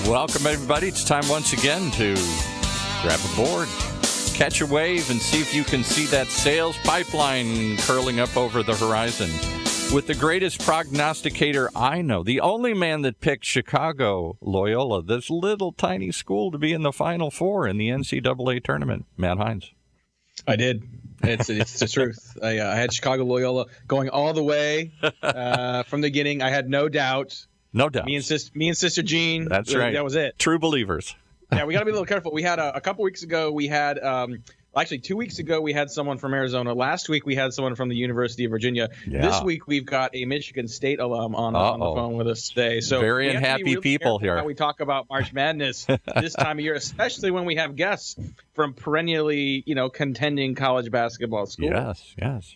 Welcome, everybody. It's time once again to grab a board, catch a wave, and see if you can see that sales pipeline curling up over the horizon. With the greatest prognosticator I know, the only man that picked Chicago Loyola, this little tiny school, to be in the Final Four in the NCAA tournament, Matt Hines. I did. It's the truth. I had Chicago Loyola going all the way from the beginning. I had no doubt. No doubt. Me and Sister Jean. That's right. That was it. True believers. Yeah, we got to be a little careful. We had a couple weeks ago, we had actually 2 weeks ago, we had someone from Arizona. Last week, we had someone from the University of Virginia. Yeah. This week, we've got a Michigan State alum on the phone with us today. So very unhappy really people here. How we talk about March Madness this time of year, especially when we have guests from perennially, contending college basketball schools. Yes.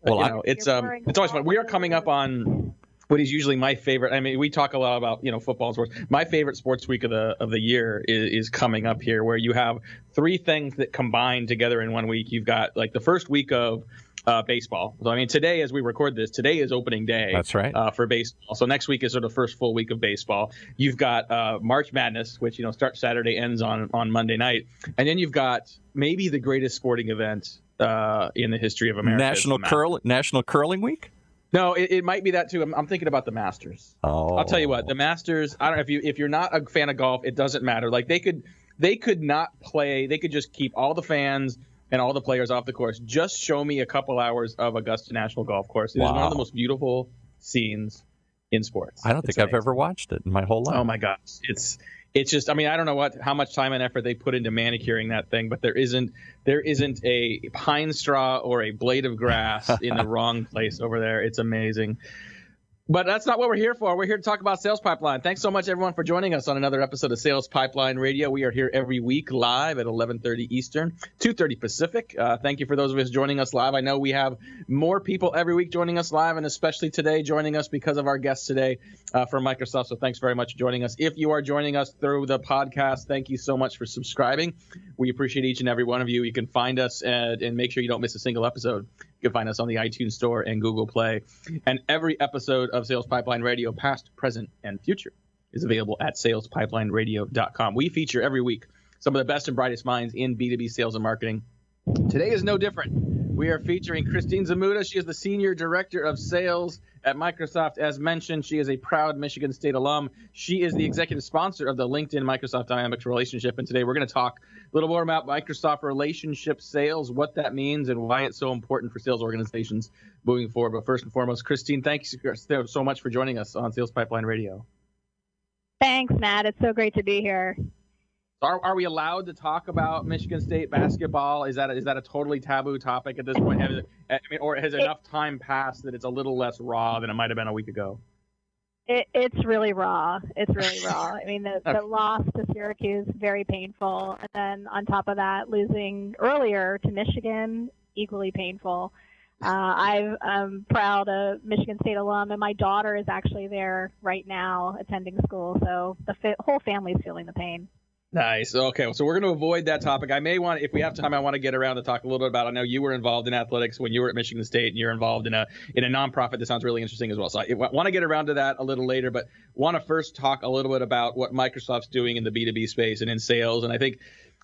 Well, it's always fun. We are coming up on what is usually my favorite. I mean, we talk a lot about football and sports. My favorite sports week of the year is coming up here, where you have three things that combine together in 1 week. You've got like the first week of baseball. So I mean, today as we record this, today is opening day. That's right. For baseball. So next week is sort of the first full week of baseball. You've got March Madness, which starts Saturday, ends on Monday night, and then you've got maybe the greatest sporting event in the history of America. National Curling Week. No, it might be that too. I'm thinking about the Masters. Oh. I'll tell you what, the Masters. I don't know if you're not a fan of golf, it doesn't matter. Like they could not play. They could just keep all the fans and all the players off the course. Just show me a couple hours of Augusta National Golf Course. It is one of the most beautiful scenes in sports. I don't think I've ever watched it in my whole life. Oh my gosh, it's just. I mean, I don't know how much time and effort they put into manicuring that thing, but there isn't a pine straw or a blade of grass in the wrong place over there. It's amazing. But that's not what we're here for. We're here to talk about Sales Pipeline. Thanks so much, everyone, for joining us on another episode of Sales Pipeline Radio. We are here every week live at 11:30 Eastern, 2:30 Pacific. Thank you for those of us joining us live. I know we have more people every week joining us live, and especially today joining us because of our guests today from Microsoft. So thanks very much for joining us. If you are joining us through the podcast, thank you so much for subscribing. We appreciate each and every one of you. You can find us and make sure you don't miss a single episode. You can find us on the iTunes Store and Google Play. And every episode of Sales Pipeline Radio, past, present, and future, is available at salespipelineradio.com. We feature every week some of the best and brightest minds in B2B sales and marketing. Today is no different. We are featuring Christine Zmuda. She is the Senior Director of Sales at Microsoft. As mentioned, she is a proud Michigan State alum. She is the executive sponsor of the LinkedIn Microsoft Dynamics relationship. And today we're going to talk a little more about Microsoft relationship sales, what that means, and why it's so important for sales organizations moving forward. But first and foremost, Christine, thank you so much for joining us on Sales Pipeline Radio. Thanks, Matt. It's so great to be here. Are we allowed to talk about Michigan State basketball? Is that a totally taboo topic at this point? Or has enough time passed that it's a little less raw than it might have been a week ago? It's really raw. It's really raw. I mean, the loss to Syracuse, very painful. And then on top of that, losing earlier to Michigan, equally painful. I'm proud of Michigan State alum, and my daughter is actually there right now attending school. So the whole family is feeling the pain. Nice. Okay, so we're going to avoid that topic. I may want, if we have time, I want to get around to talk a little bit about. I know you were involved in athletics when you were at Michigan State, and you're involved in a nonprofit that sounds really interesting as well. So I want to get around to that a little later, but want to first talk a little bit about what Microsoft's doing in the B2B space and in sales. And I think,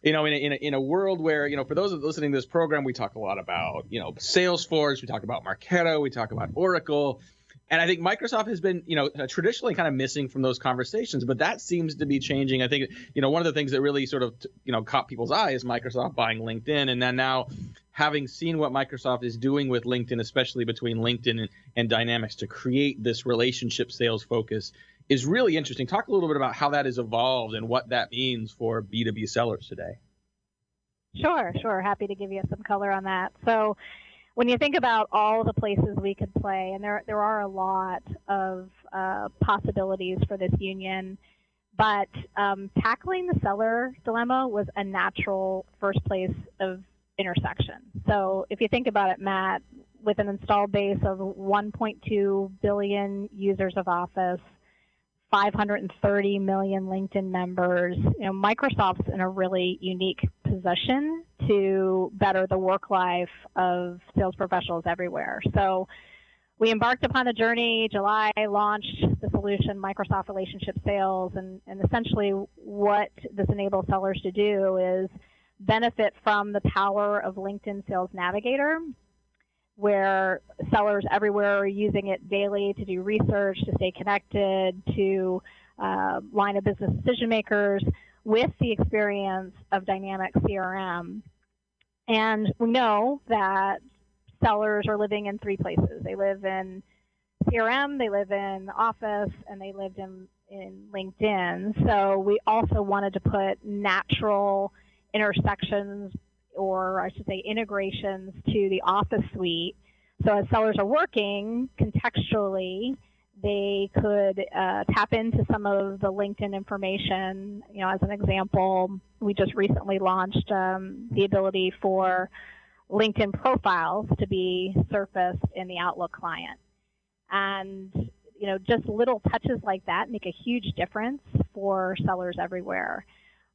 in a world where, for those listening to this program, we talk a lot about, Salesforce, we talk about Marketo, we talk about Oracle. And I think Microsoft has been, traditionally kind of missing from those conversations, but that seems to be changing. I think, one of the things that really sort of, caught people's eye is Microsoft buying LinkedIn. And then now having seen what Microsoft is doing with LinkedIn, especially between LinkedIn and Dynamics to create this relationship sales focus is really interesting. Talk a little bit about how that has evolved and what that means for B2B sellers today. Sure. Happy to give you some color on that. So when you think about all the places we could play, and there are a lot of possibilities for this union, but tackling the seller dilemma was a natural first place of intersection. So if you think about it, Matt, with an installed base of 1.2 billion users of Office, 530 million LinkedIn members, Microsoft's in a really unique position to better the work life of sales professionals everywhere. So we embarked upon a journey. July, launched the solution, Microsoft Relationship Sales, and essentially what this enables sellers to do is benefit from the power of LinkedIn Sales Navigator, where sellers everywhere are using it daily to do research, to stay connected, to line of business decision makers with the experience of dynamic CRM. And we know that sellers are living in three places. They live in CRM, they live in Office, and they live in LinkedIn. So we also wanted to put natural intersections, or I should say integrations, to the Office suite. So as sellers are working contextually, they could tap into some of the LinkedIn information. You know, as an example, we just recently launched the ability for LinkedIn profiles to be surfaced in the Outlook client. And, you know, just little touches like that make a huge difference for sellers everywhere.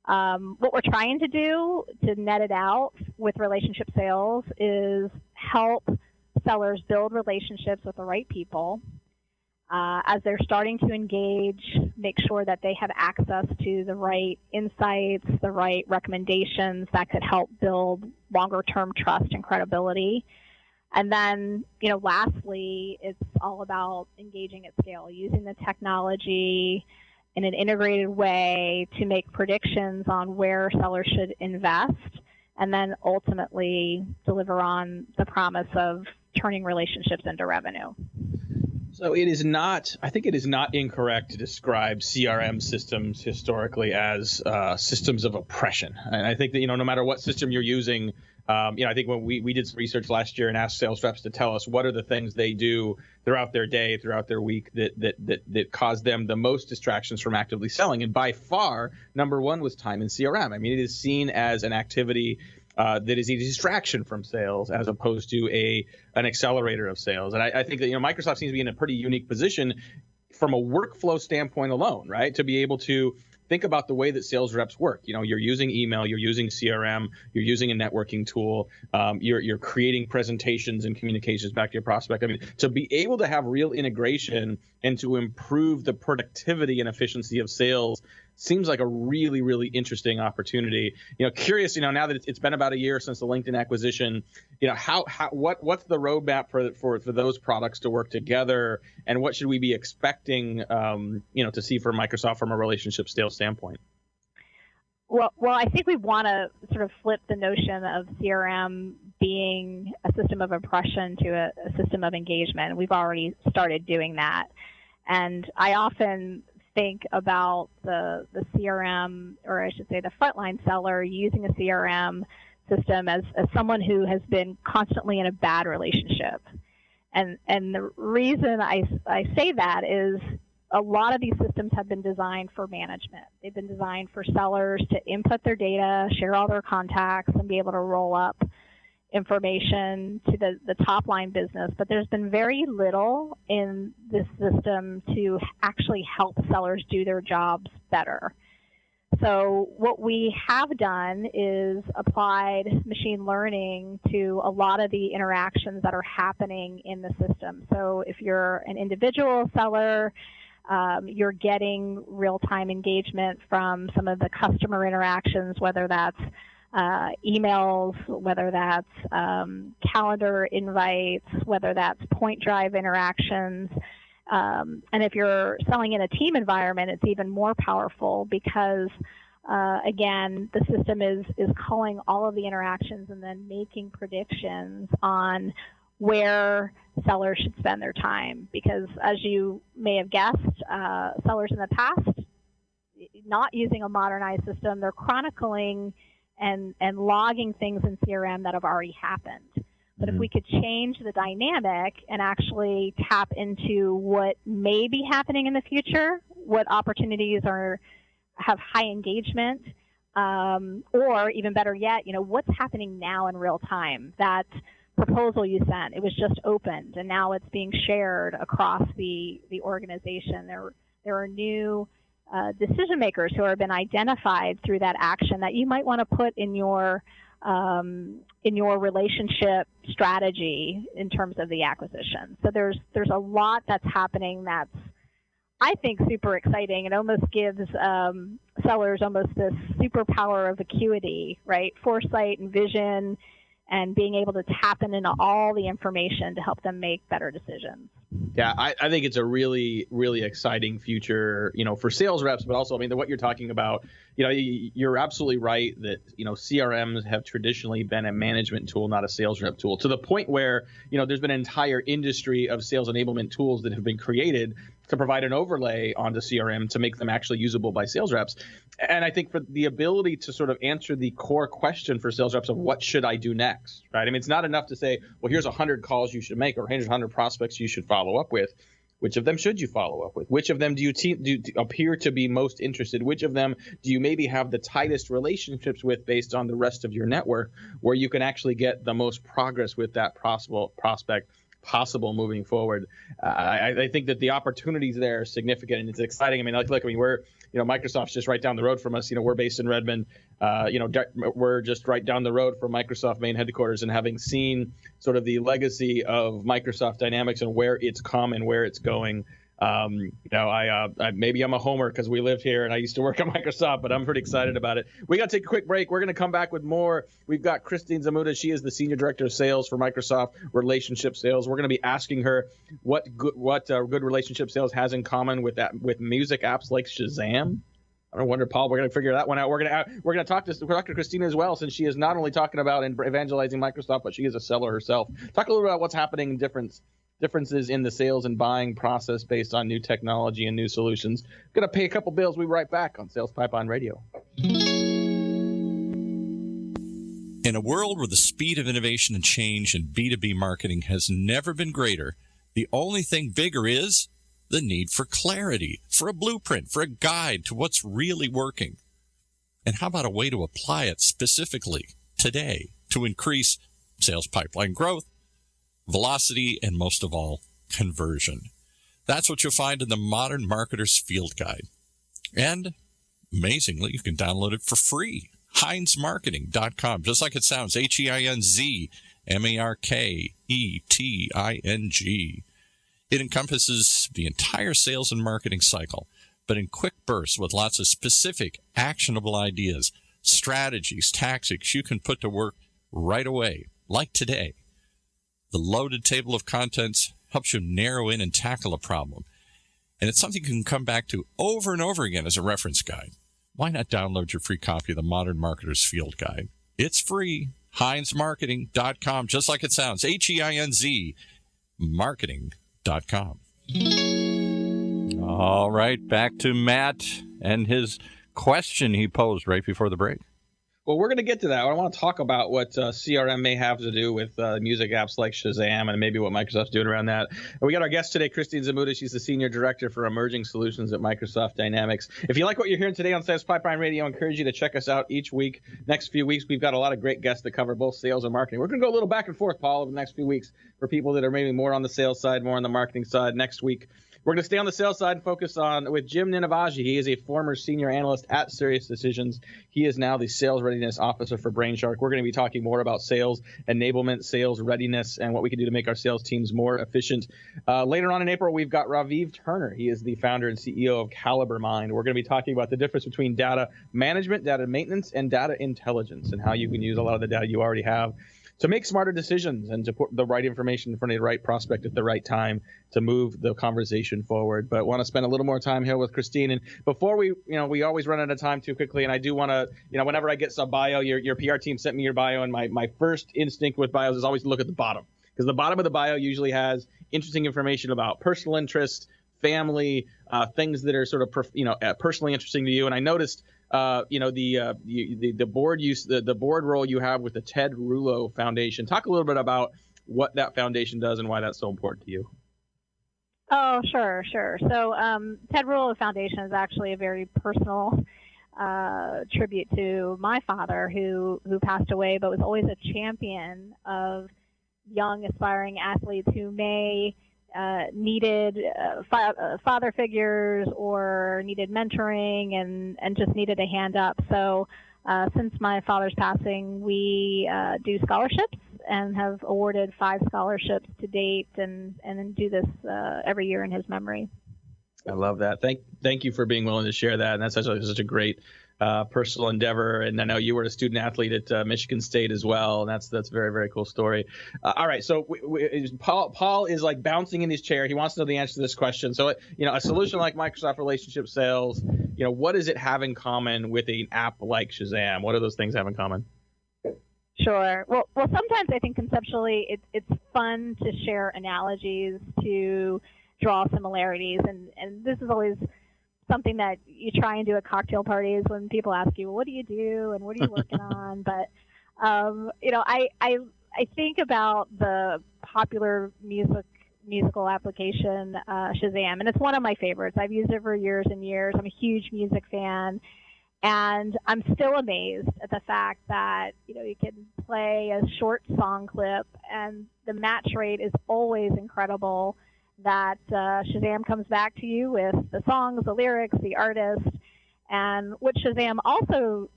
What we're trying to do to net it out with relationship sales is help sellers build relationships with the right people. As they're starting to engage, make sure that they have access to the right insights, the right recommendations that could help build longer-term trust and credibility. And then, you know, lastly, it's all about engaging at scale, using the technology in an integrated way to make predictions on where sellers should invest, and then ultimately deliver on the promise of turning relationships into revenue. So it is not, I think it is not incorrect to describe CRM systems historically as systems of oppression. And I think that, you know, no matter what system you're using, you know, I think when we did some research last year and asked sales reps to tell us what are the things they do throughout their day, throughout their week that cause them the most distractions from actively selling. And by far, number one was time in CRM. I mean, it is seen as an activity that is a distraction from sales as opposed to an accelerator of sales. And I think that, you know, Microsoft seems to be in a pretty unique position from a workflow standpoint alone, right? To be able to think about the way that sales reps work. You know, you're using email, you're using CRM, you're using a networking tool, you're creating presentations and communications back to your prospect. I mean, to be able to have real integration and to improve the productivity and efficiency of sales seems like a really, really interesting opportunity. You know, curious, you know, now that it's been about a year since the LinkedIn acquisition, you know, what's the roadmap for those products to work together, and what should we be expecting, you know, to see from Microsoft from a relationship sales standpoint? Well, I think we want to sort of flip the notion of CRM being a system of oppression to a system of engagement. We've already started doing that, and I often think about the CRM, or I should say the frontline seller, using a CRM system as someone who has been constantly in a bad relationship. And the reason I say that is a lot of these systems have been designed for management. They've been designed for sellers to input their data, share all their contacts, and be able to roll up information to the top line business, but there's been very little in this system to actually help sellers do their jobs better. So what we have done is applied machine learning to a lot of the interactions that are happening in the system. So if you're an individual seller, you're getting real-time engagement from some of the customer interactions, whether that's emails, whether that's calendar invites, whether that's point drive interactions. And if you're selling in a team environment, it's even more powerful because, again, the system is calling all of the interactions and then making predictions on where sellers should spend their time. Because as you may have guessed, sellers in the past, not using a modernized system, they're chronicling and logging things in CRM that have already happened. But if we could change the dynamic and actually tap into what may be happening in the future, what opportunities have high engagement, or even better yet, you know, what's happening now in real time. That proposal you sent, it was just opened, and now it's being shared across the organization. There are new decision makers who have been identified through that action that you might want to put in your in your relationship strategy in terms of the acquisition. So there's a lot that's happening that's, I think, super exciting. It almost gives sellers almost this superpower of acuity, right? Foresight and vision, and being able to tap into all the information to help them make better decisions. Yeah, I think it's a really, really exciting future, for sales reps, but also, what you're talking about, you're absolutely right that, CRMs have traditionally been a management tool, not a sales rep tool, to the point where, there's been an entire industry of sales enablement tools that have been created to provide an overlay onto CRM to make them actually usable by sales reps. And I think for the ability to sort of answer the core question for sales reps of what should I do next, right? It's not enough to say, well, here's 100 calls you should make or here's 100 prospects you should follow up with. Which of them should you follow up with? Which of them do you appear to be most interested? Which of them do you maybe have the tightest relationships with based on the rest of your network, where you can actually get the most progress with that prospect possible moving forward? I think that the opportunities there are significant, and it's exciting. We're, Microsoft's just right down the road from us. We're based in Redmond. We're just right down the road from Microsoft main headquarters, and having seen sort of the legacy of Microsoft Dynamics and where it's come and where it's going. Maybe I'm a homer because we live here and I used to work at Microsoft, but I'm pretty excited about it. We got to take a quick break. We're going to come back with more. We've got Christine Zmuda. She is the Senior Director of Sales for Microsoft Relationship Sales. We're going to be asking her what good relationship sales has in common with music apps like Shazam. I wonder, Paul, we're going to figure that one out. We're going to talk to Christina as well, since she is not only talking about and evangelizing Microsoft, but she is a seller herself. Talk a little bit about what's happening in differences in the sales and buying process based on new technology and new solutions. Going to pay a couple bills. We'll be right back on Sales Pipeline Radio. In a world where the speed of innovation and change in B2B marketing has never been greater, the only thing bigger is the need for clarity, for a blueprint, for a guide to what's really working. And how about a way to apply it specifically today to increase sales pipeline growth, velocity, and most of all, conversion? That's what you'll find in the Modern Marketer's Field Guide. And amazingly, you can download it for free. HeinzMarketing.com, just like it sounds, HeinzMarketing. It encompasses the entire sales and marketing cycle, but in quick bursts with lots of specific, actionable ideas, strategies, tactics you can put to work right away, like today. The loaded table of contents helps you narrow in and tackle a problem. And it's something you can come back to over and over again as a reference guide. Why not download your free copy of the Modern Marketer's Field Guide? It's free. HeinzMarketing.com, just like it sounds. HEINZ Marketing.com. All right, back to Matt and his question he posed right before the break. Well, we're going to get to that. I want to talk about what CRM may have to do with music apps like Shazam and maybe what Microsoft's doing around that. And we got our guest today, Christine Zmuda. She's the Senior Director for Emerging Solutions at Microsoft Dynamics. If you like what you're hearing today on Sales Pipeline Radio, I encourage you to check us out each week. Next few weeks, we've got a lot of great guests that cover both sales and marketing. We're going to go a little back and forth, Paul, over the next few weeks for people that are maybe more on the sales side, more on the marketing side. Next week, we're going to stay on the sales side and focus on with Jim Ninavaji. He is a former senior analyst at Sirius Decisions. He is now the sales readiness officer for Brainshark. We're going to be talking more about sales enablement, sales readiness, and what we can do to make our sales teams more efficient. Later on in April, we've got Raviv Turner. He is the founder and CEO of Caliber Mind. We're going to be talking about the difference between data management, data maintenance, and data intelligence, and how you can use a lot of the data you already have to make smarter decisions and to put the right information in front of the right prospect at the right time to move the conversation forward. But want to spend a little more time here with Christine. And before we always run out of time too quickly. And I do want to, whenever I get some bio, your PR team sent me your bio, and my first instinct with bios is always to look at the bottom, because the bottom of the bio usually has interesting information about personal interest, family, things that are sort of personally interesting to you. And I noticed the board role you have with the Ted Rulo Foundation. Talk a little bit about what that foundation does and why that's so important to you. Oh, sure. So Ted Rulo Foundation is actually a very personal tribute to my father, who passed away, but was always a champion of young aspiring athletes who may needed father figures or needed mentoring and just needed a hand up. So Since my father's passing, we do scholarships and have awarded 5 scholarships to date, and then do this every year in his memory. I love that. Thank you for being willing to share that. And that's such a great personal endeavor. And I know you were a student athlete at Michigan State as well. And that's a very, very cool story. All right. So Paul is like bouncing in his chair. He wants to know the answer to this question. So, a solution like Microsoft Relationship Sales, what does it have in common with an app like Shazam? What do those things have in common? Sure. Well, sometimes I think conceptually it's fun to share analogies, to draw similarities, and this is always something that you try and do at cocktail parties when people ask you, well, what do you do and what are you working on? But I think about the popular musical application Shazam, and it's one of my favorites. I've used it for years and years. I'm a huge music fan, and I'm still amazed at the fact that you can play a short song clip and the match rate is always incredible. That Shazam comes back to you with the songs, the lyrics, the artist, and what Shazam also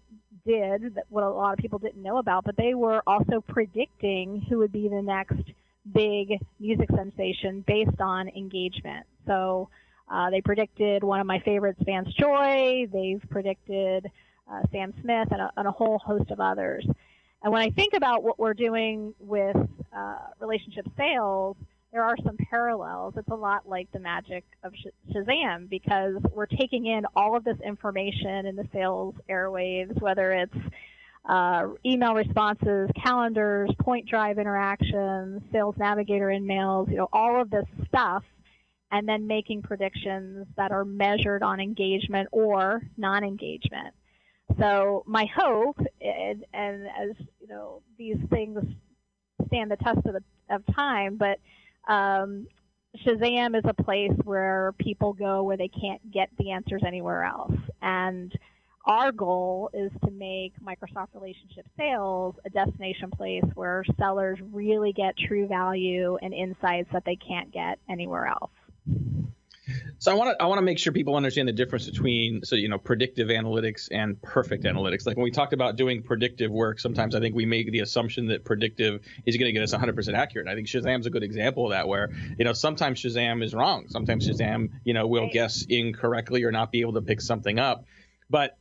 did, what a lot of people didn't know about, but they were also predicting who would be the next big music sensation based on engagement. So they predicted one of my favorites, Vance Joy. They've predicted Sam Smith and a whole host of others. And when I think about what we're doing with relationship sales, there are some parallels. It's a lot like the magic of Shazam, because we're taking in all of this information in the sales airwaves, whether it's email responses, calendars, point drive interactions, sales navigator emails, all of this stuff, and then making predictions that are measured on engagement or non-engagement. So my hope, and as these things stand the test of time, but Shazam is a place where people go where they can't get the answers anywhere else. And our goal is to make Microsoft Relationship Sales a destination place where sellers really get true value and insights that they can't get anywhere else. So I want to make sure people understand the difference between predictive analytics and perfect analytics. Like when we talked about doing predictive work, sometimes I think we make the assumption that predictive is going to get us 100% accurate. And I think Shazam's a good example of that, where sometimes Shazam is wrong. Sometimes Shazam will guess incorrectly or not be able to pick something up. But,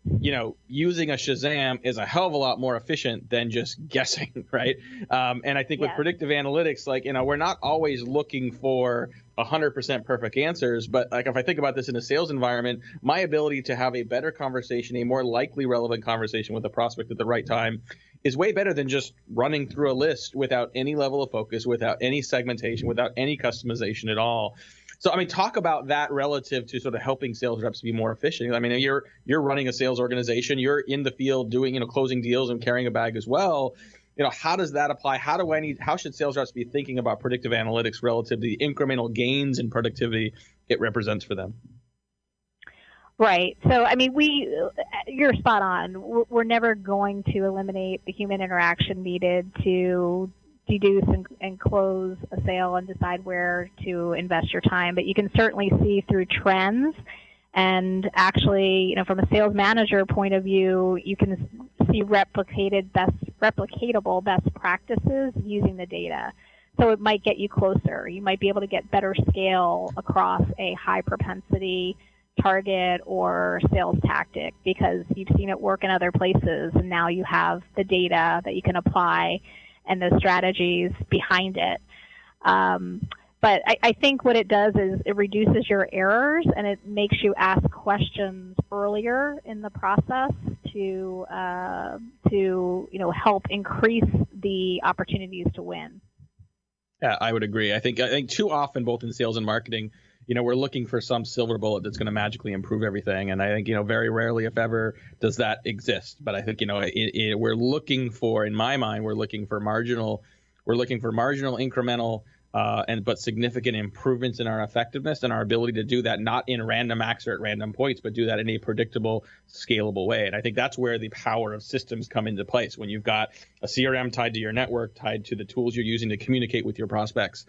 using a Shazam is a hell of a lot more efficient than just guessing, right? And I think with predictive analytics, we're not always looking for 100% perfect answers. But if I think about this in a sales environment, my ability to have a better conversation, a more likely relevant conversation with a prospect at the right time is way better than just running through a list without any level of focus, without any segmentation, without any customization at all. So, talk about that relative to sort of helping sales reps be more efficient. You're running a sales organization. You're in the field doing, closing deals and carrying a bag as well. How does that apply? How should sales reps be thinking about predictive analytics relative to the incremental gains in productivity it represents for them? Right. So, you're spot on. We're never going to eliminate the human interaction needed to deduce and close a sale and decide where to invest your time. But you can certainly see through trends, and actually, from a sales manager point of view, you can see replicatable best practices using the data. So it might get you closer. You might be able to get better scale across a high propensity target or sales tactic because you've seen it work in other places, and now you have the data that you can apply and the strategies behind it. But I think what it does is it reduces your errors, and it makes you ask questions earlier in the process to help increase the opportunities to win. Yeah, I would agree. I think too often, both in sales and marketing, we're looking for some silver bullet that's going to magically improve everything. And I think, very rarely, if ever, does that exist. But I think, we're looking for, in my mind, we're looking for marginal, incremental, but significant improvements in our effectiveness and our ability to do that, not in random acts or at random points, but do that in a predictable, scalable way. And I think that's where the power of systems come into place. When you've got a CRM tied to your network, tied to the tools you're using to communicate with your prospects.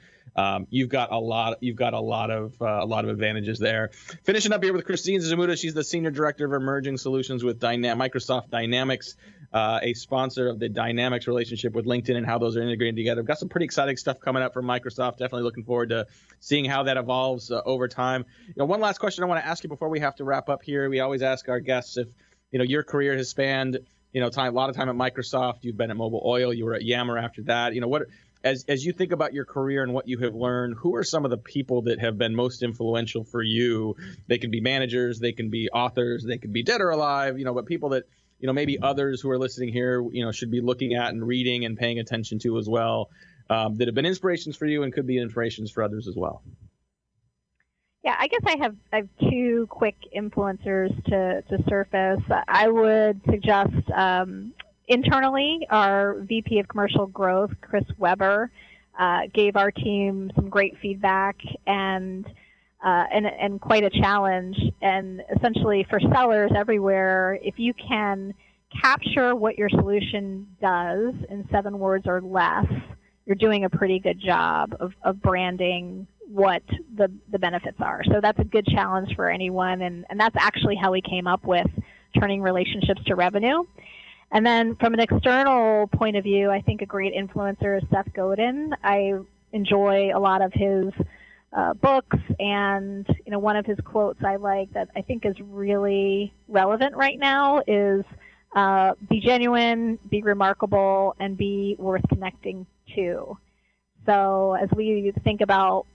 You've got a lot of advantages there. Finishing up here with Christine Zmuda. She's the Senior Director of Emerging Solutions with Microsoft Dynamics, a sponsor of the Dynamics relationship with LinkedIn and how those are integrated together. We've got some pretty exciting stuff coming up from Microsoft. Definitely looking forward to seeing how that evolves over time. One last question I want to ask you before we have to wrap up here. We always ask our guests if your career has spanned a lot of time at Microsoft. You've been at Mobil Oil. You were at Yammer after that. What as you think about your career and what you have learned, who are some of the people that have been most influential for you? They can be managers, they can be authors, they can be dead or alive. But people that maybe others who are listening here should be looking at and reading and paying attention to as well, that have been inspirations for you and could be inspirations for others as well. Yeah, I guess I have two quick influencers to surface. I would suggest internally, our VP of Commercial Growth, Chris Weber, gave our team some great feedback and quite a challenge. And essentially, for sellers everywhere, if you can capture what your solution does in 7 words or less, you're doing a pretty good job of branding what the benefits are. So that's a good challenge for anyone, and that's actually how we came up with turning relationships to revenue. And then from an external point of view, I think a great influencer is Seth Godin. I enjoy a lot of his books, and one of his quotes I like that I think is really relevant right now is be genuine, be remarkable, and be worth connecting to. So as we think about,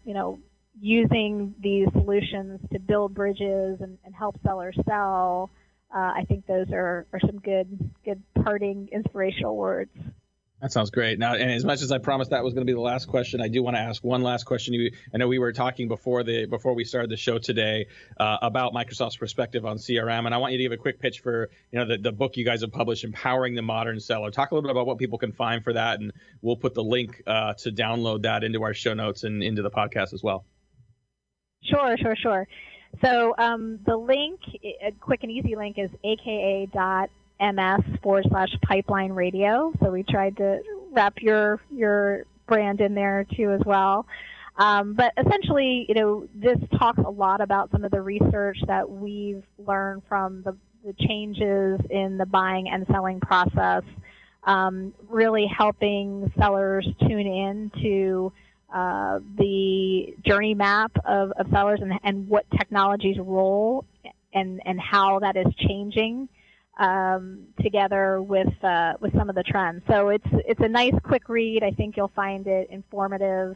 using these solutions to build bridges and help sellers sell, I think those are some good parting inspirational words. That sounds great. Now, and as much as I promised that was going to be the last question, I do want to ask one last question. I know we were talking before we started the show today about Microsoft's perspective on CRM, and I want you to give a quick pitch for the book you guys have published, Empowering the Modern Seller. Talk a little bit about what people can find for that, and we'll put the link to download that into our show notes and into the podcast as well. Sure. So the link, a quick and easy link, is aka.ms/pipeline radio. So we tried to wrap your brand in there too as well. But essentially, this talks a lot about some of the research that we've learned from the changes in the buying and selling process, really helping sellers tune in to the journey map of sellers and what technology's role and how that is changing together with some of the trends. So it's a nice quick read. I think you'll find it informative,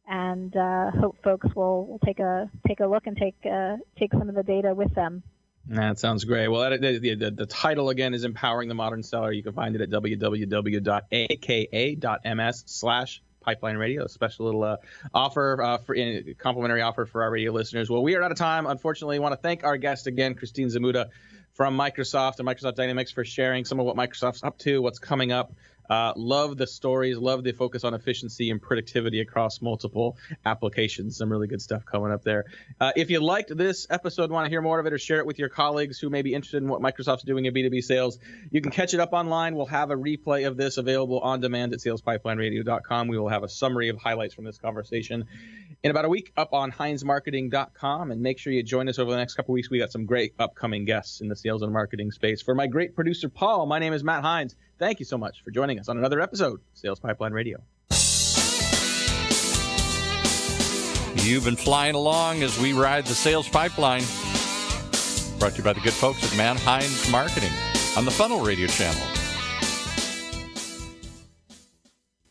and hope folks will take a look and take some of the data with them. That sounds great. Well, the title again is Empowering the Modern Seller. You can find it at www.aka.ms/Pipeline Radio, a special little offer, complimentary offer for our radio listeners. Well, we are out of time. Unfortunately, I want to thank our guest again, Christine Zmuda from Microsoft and Microsoft Dynamics, for sharing some of what Microsoft's up to, what's coming up. Love the stories, love the focus on efficiency and productivity across multiple applications. Some really good stuff coming up there. If you liked this episode, want to hear more of it, or share it with your colleagues who may be interested in what Microsoft's doing in B2B sales, you can catch it up online. We'll have a replay of this available on demand at salespipelineradio.com. We will have a summary of highlights from this conversation in about a week up on HeinzMarketing.com. And make sure you join us over the next couple of weeks. We got some great upcoming guests in the sales and marketing space. For my great producer, Paul, my name is Matt Heinz. Thank you so much for joining us on another episode of Sales Pipeline Radio. You've been flying along as we ride the sales pipeline. Brought to you by the good folks at Matt Heinz Marketing on the Funnel Radio channel.